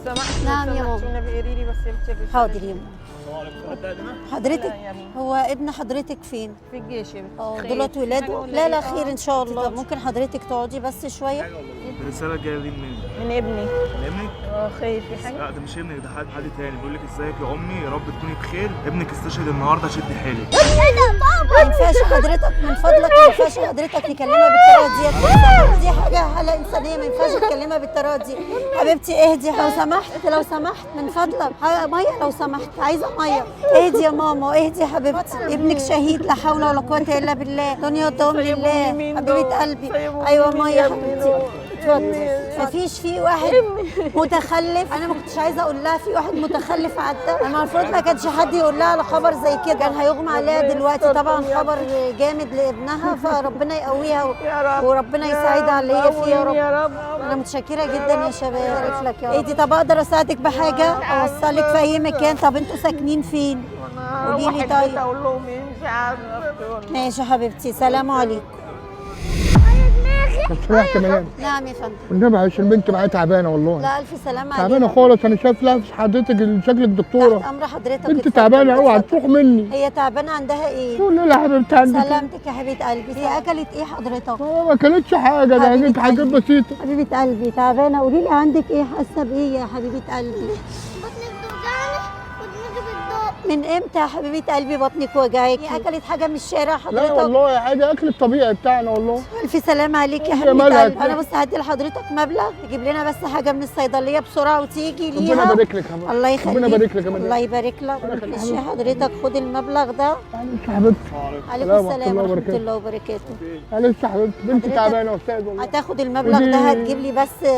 سمحت نعم يا ماما. والنبي قولي لي بس بتشكل. حاضر يا ماما. حضرتك هو ابن حضرتك فين؟ في الجيش يا بنت. دولت ولاده؟ لا لا خير ان شاء الله. ممكن حضرتك تقعدي بس شويه؟ الرسالة جاية دي منين؟ من ابني. من ابنك؟ خير في حاجه؟ لا ده مش ابنك، ده حد تاني بيقول لك ازيك يا امي، يا رب تكوني بخير، ابنك استشهد النهارده، شدي حيلك. ما ينفعش حضرتك من فضلك، ما ينفعش حضرتك تكلمها بالطريقه دي حاله انسانيه، ما ينفعش تكلمها بالطريقه دي. حبيبتي اهدي لو سمحت، لو سمحت من فضلك، ميه لو سمحت، عايزه ميه. اهدي يا ماما، اهدي يا حبيبتي، ابنك شهيد، لا حول ولا قوه الا بالله، دنيا الدوام لله. حبيبه قلبي، ايوه ميه يا حبيبتي، اتفضلي. مفيش في واحد متخلف، انا ما كنتش عايزه اقول لها في واحد متخلف عدى، انا المفروض ما كانش حد يقول لها على خبر زي كده، كان هيغمى عليها دلوقتي. طبعا خبر جامد لابنها، فربنا يقويها وربنا يساعدها على اللي هي فيه يا رب. انا متشكره جدا يا شباب، بارك لك يا رب. انتي طب اقدر اساعدك بحاجه، اوصلك في اي مكان؟ طب انتوا ساكنين فين؟ قولي لي طيب. اقول لهم ايه مش عارفه. ماشي يا حبيبتي، سلام عليكم. سمعت منام. نعم يا فندم. والنبي عشان البنت معايا تعبانه والله. لا الف سلامه عليك. تعبانه خالص، انا شايف لها حضرتك شكلك دكتوره. تحت امر حضرتك. بنت تعبانه اوعى تروح مني. هي تعبانه عندها ايه؟ قول لي يا حبيبتي عندك سلامتك يا حبيبه قلبي. هي اكلت ايه حضرتك؟ ما اكلتش حاجه، ده هجيب حاجات بسيطه. حبيبه قلبي تعبانه، قولي لي عندك ايه، حاسه بايه يا حبيبه قلبي؟ بطني بتوجعني ودماغي بتدق. من امتى يا حبيبه قلبي بطنك وجعاكي؟ اكلت حاجه من الشارع حضرتك؟ لا والله عادي، اكل الطبيعي بتاعنا والله. الف سلامه عليك يا يا حبيبه مالها قلبي. كده؟ انا بص هدي لحضرتك مبلغ تجيب لنا بس حاجه من الصيدليه بسرعه وتيجي ليها. ربنا يبارك لك يا ماما. الله يخليك. ربنا يبارك لك يا ماما. الله يبارك لك. ماشي حضرتك خد المبلغ ده. معلش يا حبيبتي. عليكم السلام ورحمه الله وبركاته. معلش يا حبيبتي، بنتي تعبانه واستاذ والله. هتاخد المبلغ ده، هتجيب لي بس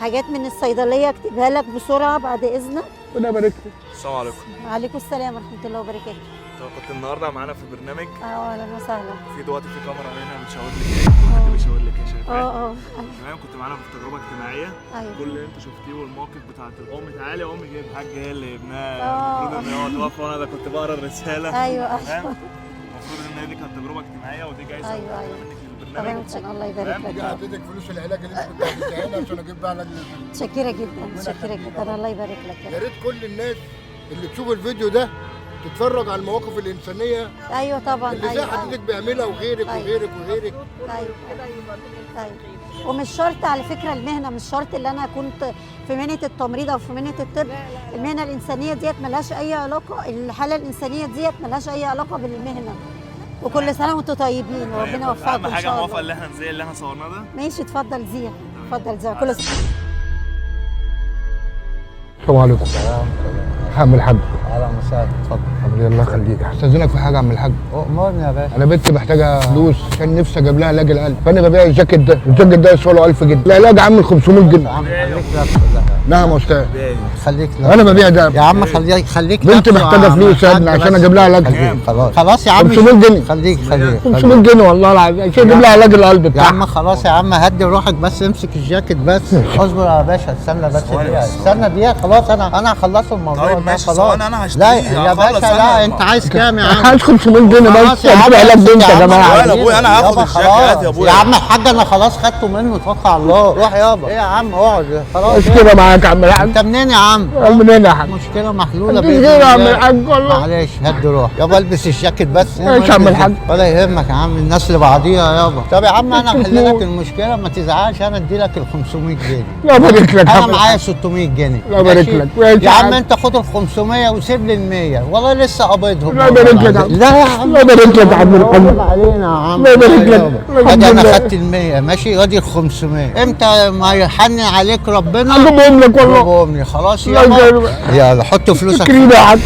حاجات من الصيدليه اكتبها لك بسرعه بعد اذنك. ربنا يبارك لك. السلام عليكم. وعليكم السلام ورحمه الله وبركاته. كنت النهارده معانا في البرنامج، اهلا وسهلا. في دلوقتي في كاميرا هنا بتشاور لك ايه، حد بيشاور لك ايه، شايفاه؟ تمام. كنت معانا في تجربه اجتماعيه. ايوه. كل اللي انت شفتيه والمواقف بتاعت الام، تعالي يا امي جايب حاجه هي اللي ابنها المفروض ان هو توفى، وانا ده كنت بقرا الرساله. ايوه تمام. المفروض ان هي دي كانت تجربه اجتماعيه، ودي جايزه منك للبرنامج. تمام. الله يبارك لك. اديتك فلوس العلاج اللي انت كنت هتديها لنا عشان اجيب بقى علاج للبنت. متشكره جدا، متشكره جدا. الله يبارك لك يا ريت كل الناس اللي تشوف الفيديو ده تتفرج على المواقف الانسانيه ايوه طبعا. اللي زي حضرتك بيعملها وغيرك وغيرك وغيرك. ايوه. ومش شرط على فكره المهنه، مش شرط اللي انا كنت في مهنه التمريض او في مهنه الطب. المهنه الانسانيه ديت ملهاش اي علاقه، الحاله الانسانيه ديت ملهاش اي علاقه بالمهنه. وكل سنه وانتم طيبين وربنا يوفقكم اهم ان حاجه شاء موافقه الله. اللي احنا نزيل اللي احنا صورناه ده. ماشي اتفضل زيع، اتفضل زيع. كل سنه. السلام عليكم. عم الحاج. اهلا وسهلا، اتفضل. حبيبي الله يخليك، هستاذنك في حاجه يا عم الحاج. امرني يا باشا. انا بنتي محتاجه فلوس عشان نفسي اجيب لها علاج القلب، فانا ببيع الجاكيت ده، الجاكيت ده يسوى له 1000 جنيه، العلاج عامل 500 جنيه. يا عم خليك لابسه. نعم يا استاذ. خليك لابسه. انا ببيع ده يا عم خليك بنتي لابسه محتاجه فلوس يا ابني عشان اجيب لها علاج. خلاص يا عم 500 جنيه. خليك 500 جنيه والله العظيم عشان اجيب لها علاج القلب يا بتاعها. عم خلاص يا عم، هدي روحك بس، امسك الجاكيت بس. اصبر يا باشا، استنى بس دقيقه، استنى دقيقه. خلاص انا هخلص الموضوع. طيب ده ماشي، خلاص. ثواني انا هشتري. لا يا باشا لا، انت عايز كام يا عم؟ عايز 500 جنيه بس اجيب علاج بنتي يا جماعه. يا ابويا انا هاخد الجاكيت يا ابويا. يا عم الحاج انا خلاص خدته منه، توكل على الله. روح يابا. ايه يا عم اقعد خلاص. مشكله معاك يا عم الحاج. انت منين يا عم؟ منين يا حاج؟ مشكلة محلولة مفيش غيره يا عم الحاج والله. معلش هدي روح يابا، البس الجاكيت بس. ماشي يا عم الحاج. ولا يهمك يا عم، الناس لبعضيها يابا. طب يا عم انا احل لك المشكلة، ما تزعلش، انا ادي لك ال 500 جنيه. الله يبارك لك. انا معايا 600 جنيه. الله يبارك لك. يا عم انت خد ال 500 وسيب لي ال 100، والله لسه قابضهم. الله يبارك لك. لا يا عم الله يبارك لك يا عم الحاج. علينا يا عم. الله يبارك لك. ادي انا خدت ال 100 ماشي، ادي ال 500. امتى ما يحنن عليك ربنا اجيبهم لك والله. اجيبهم لي خلاص الله يابا. يجزاك. يلا حط فلوسك. كريمه يا حاج.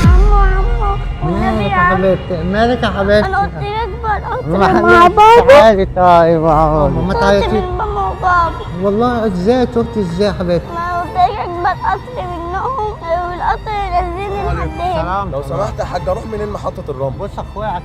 مالك يا حبيبتي، مالك يا حبيبتي؟ انا قلت لك بقى مع مع بابا. تعالي طيب ما قلت تعيطيش من ماما وبابا. والله. ازاي تهتي ازاي يا حبيبتي؟ ما قلت لك بتقطر منهم والقطر ينزلني لحد سلام. لو سمحت يا حاج اروح منين محطة الرمل؟ بص اخويا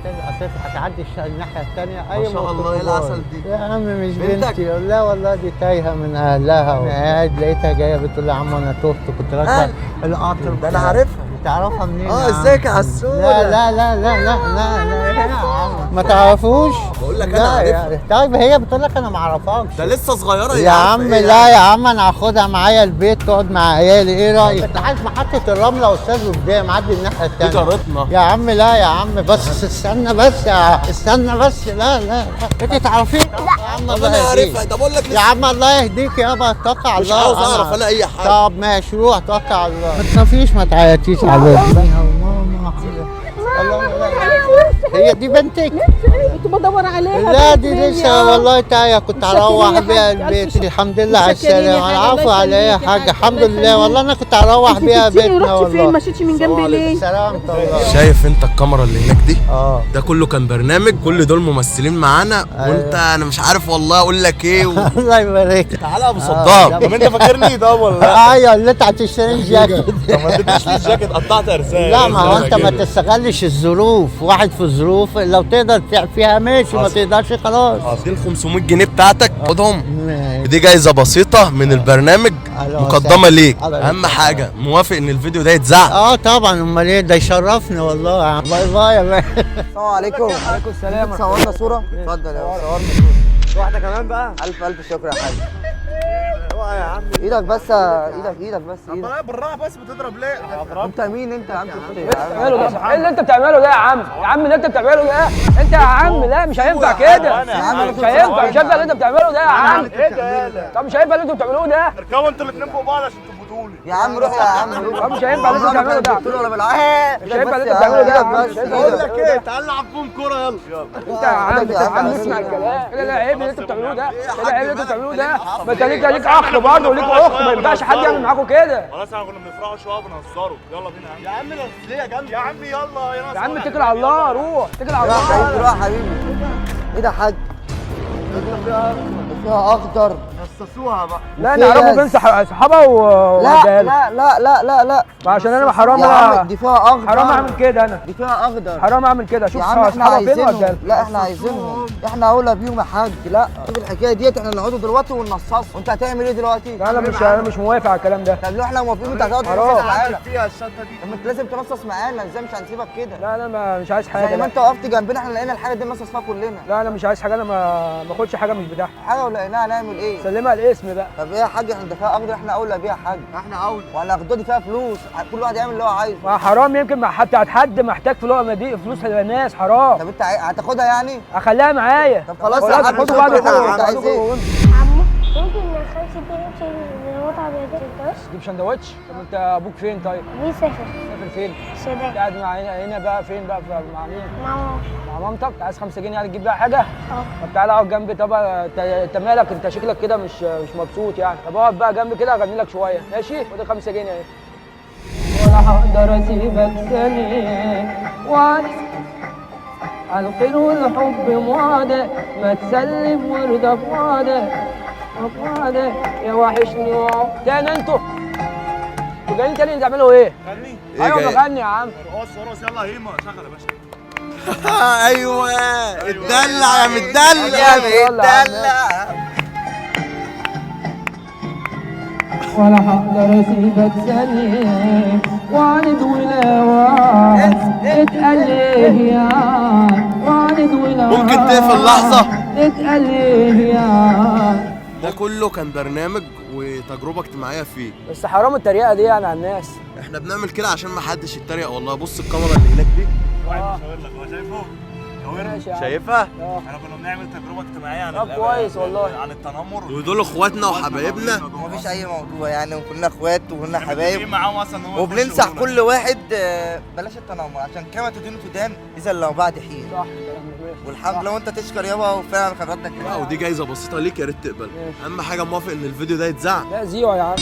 هتعدي الناحية التانية. ما شاء الله، ايه العسل دي؟ يا عم مش بنتك؟ بنتي. لا والله دي تايهة من اهلها، انا قاعد لقيتها جاية بتقول لي يا عم انا تهت، كنت راكبة القطر. ده انا عارفها. تعرفها منين يا عم؟ ازيك يا عسولة؟ لا يا عم ما تعرفوش. بقول لك انا عارفها. طيب هي بتقول لك انا ما اعرفهاش. ده لسه صغيرة يا عم. لا يا عم انا هاخدها معايا البيت تقعد معايا. عيالي، ايه رايك؟ انت عايز محطه الرمل يا استاذ قدام، عدي الناحيه دي الثانيه. جارتنا. يا عم لا يا عم، بس استنى بس استنى بس. لا لا انت تعرفين؟ يا عم طب الله انا يهديك. عارفها، طب اقول لك يا عم الله يهديك يابا، اتوكل على مش الله. عاوز اعرف انا اي حاجه. طب ماشي روح توكل على الله. ما تخافيش ما تعيطيش عليا. ماما هي دي بنتك؟ كنت بدور عليها. لا دي لسه والله تايه، كنت هروح بيها البيت. الحمد لله على السلامه. العفو على ايه يا حاجه، الحمد لله والله انا كنت هروح بيها بيتنا والله. ما مشيتش من جنبي ليه؟ سلامة الله. شايف انت الكاميرا اللي هناك دي؟ اه ده كله كان برنامج، كل دول ممثلين معانا. وانت انا مش عارف والله اقول لك ايه الله يبارك. تعالى يا ابو صدام. طب انت فاكرني ده ولا؟ ايوه اللي انت هتشتري جاكيت. طب ما اديتنيش ليه الجاكيت، قطعت ارسال. لا ما هو انت ما تستغلش الظروف، واحد في الظروف لو تقدر تبيع فيها ماشي، ما تقدرش خلاص. دي ال 500 جنيه بتاعتك خدهم. ماشي. دي جايزه بسيطه من البرنامج أهلا مقدمه وسهلا. ليك. أهلا اهم وسهلا. حاجه موافق ان الفيديو ده يتذاع؟ اه طبعا، امال ايه، ده يشرفني والله يا عم. باي باي يا باشا. السلام عليكم. وعليكم السلام. صورنا صورة؟ اتفضل يا باشا صورنا صورة. واحدة كمان بقى. ألف شكر يا حاج. اوعى يا عم. ايدك بس ايدك بس ايدك. بالراحه بس، بتضرب ليه؟ انت مين انت يا عم؟ بتعمله ده؟ ايه اللي انت بتعمله ده يا عم؟ يا عم اللي انت بتعمله ده انت يا عم، لا مش هينفع كده. مش هينفع اللي انت بتعمله ده يا عم. ايه ده؟ طب مش هينفع اللي انتوا بتعملوه ده. اركبوا انتوا الاثنين فوق بعض عشان تبقوا لي. يا عم روح يا عم روح. طب مش هينفع اللي انتوا بتعمله ده. قلت له ولا بالعافيه. مش هينفع اللي انت بتعمله ده يا عم. بقول لك ايه، تعال نلعب فيهم كوره يلا. انت يا عم اسمع الكلام. لا لا عيب اللي انتوا بتعملوه ده. لا عيب اللي انتوا بتعملوه ده. ما انت ليك اخ برضه وليك اخت، ما ينفعش حد يعمل معاكم كده. خلاص احنا كنا بنفرحوا شويه وبنهزروا. يلا بينا يا عم. يا عم ليه يا جنبي؟ يا عم يلا يا عم اتكل على الله، روح اتكل على روح يا حبيبي الله. روح يا حبيبي. ايه ده يا حاج؟ فيها اخضر. نصصوها بقى. لا نعرفه بين صحابها لا لا لا لا لا لا. عشان انا حرام يا عم دي فيها اخضر. حرام اعمل كده انا. دي فيها اخضر. حرام اعمل كده. شوف يا عم احنا اصحابها فين عايزينهم. واديها. لا احنا عايزينهم، احنا اولى بيهم يا حاج. لا شوف الحكايه ديت، احنا نقعدوا دلوقتي وننصص، وانت هتعمل ايه دلوقتي؟ لا انا مش موافق على الكلام ده. طب لو احنا موافقين انت هتقعد حرام. تنصص معانا. فيها الشنطه دي. طب ما انت لازم تنصص معانا، ازاي مش هنسيبك كده؟ لا انا مش عايز حاجه. زي ما لا. انت وقفت جنبنا احنا لقينا الحاجه دي ننصص فيها كلنا. لا انا مش عايز حاجه، انا ما باخدش حاجه مش بتاعتي. حاجه ولقيناها هنعمل ايه؟ سلمها الاسم بقى. طب ايه يا حاج، احنا ده فيها اخضر، احنا اولى بيها يا حاج. احنا اول. وهناخدها دي فيها فلوس، كل واحد يعمل اللي هو عايزه. ما حرام، يمكن مع حد محتاج فلوس للناس، حرام. طب انت هتاخدها يعني؟ اخليها معايا. طب خلاص ولا يا حاج، خدوا بعض انت وخدوا. عايز ايه؟ عمو ممكن نخلص تمشي المتعة بيدرس تجيب سندوتش؟ طب انت ابوك فين طيب؟ بيسافر سافر فين؟ السودان قاعد مع هنا بقى فين بقى مع مين؟ مع ماما. مع مامتك. عايز 5 جنيه يعني تجيب بيها حاجه؟ اه طب تعالى اقعد جنبي. طب انت مالك، انت شكلك كده مش مبسوط يعني. طب اقعد بقى جنبي كده اغني لك شويه ماشي؟ خد 5 جنيه اهي. ولا هقدر اسيبك ثانيه القلو الحب موعده، ما تسلم وارضى بوعده يا وحشني تاني. انتوا جايين تاني تعملوا ايه؟ غني. ايوه جاي؟ بغني يا عم. رقص يلا هيما شغل يا باشا. ايوه اتدلع يا متدلع يا متدلع. ولا هقدر اسيبك ثانية وعند ولاوات اتقل ايه يا وعند ولاوات. ممكن تقفل لحظة؟ اتقل ايه يا. ده كله كان برنامج وتجربه اجتماعيه فيه. بس حرام التريقة دي يعني على الناس. احنا بنعمل كده عشان ما حدش يتريق والله. بص الكاميرا اللي هناك دي، واحد مشاور لك، هو شايفه؟ ماشي يا عم. شايفها؟ احنا كنا بنعمل تجربه اجتماعيه عن طب كويس والله. عن التنمر. ودول اخواتنا وحبايبنا. مفيش اي موضوع يعني، وكلنا اخوات وكلنا ايه حبايب، معاهم اصلا ان هو وبننصح كل واحد بلاش التنمر، عشان كما تدين تدان اذا لو بعد حين. صح كلامك ماشي. والحمد لله وانت تشكر يابا، وفعلا خبرتنا كده. ودي جايزه بسيطه ليك، يا ريت تقبل. اهم حاجه موافق ان الفيديو ده يتذاع. لا زيرو يا عم.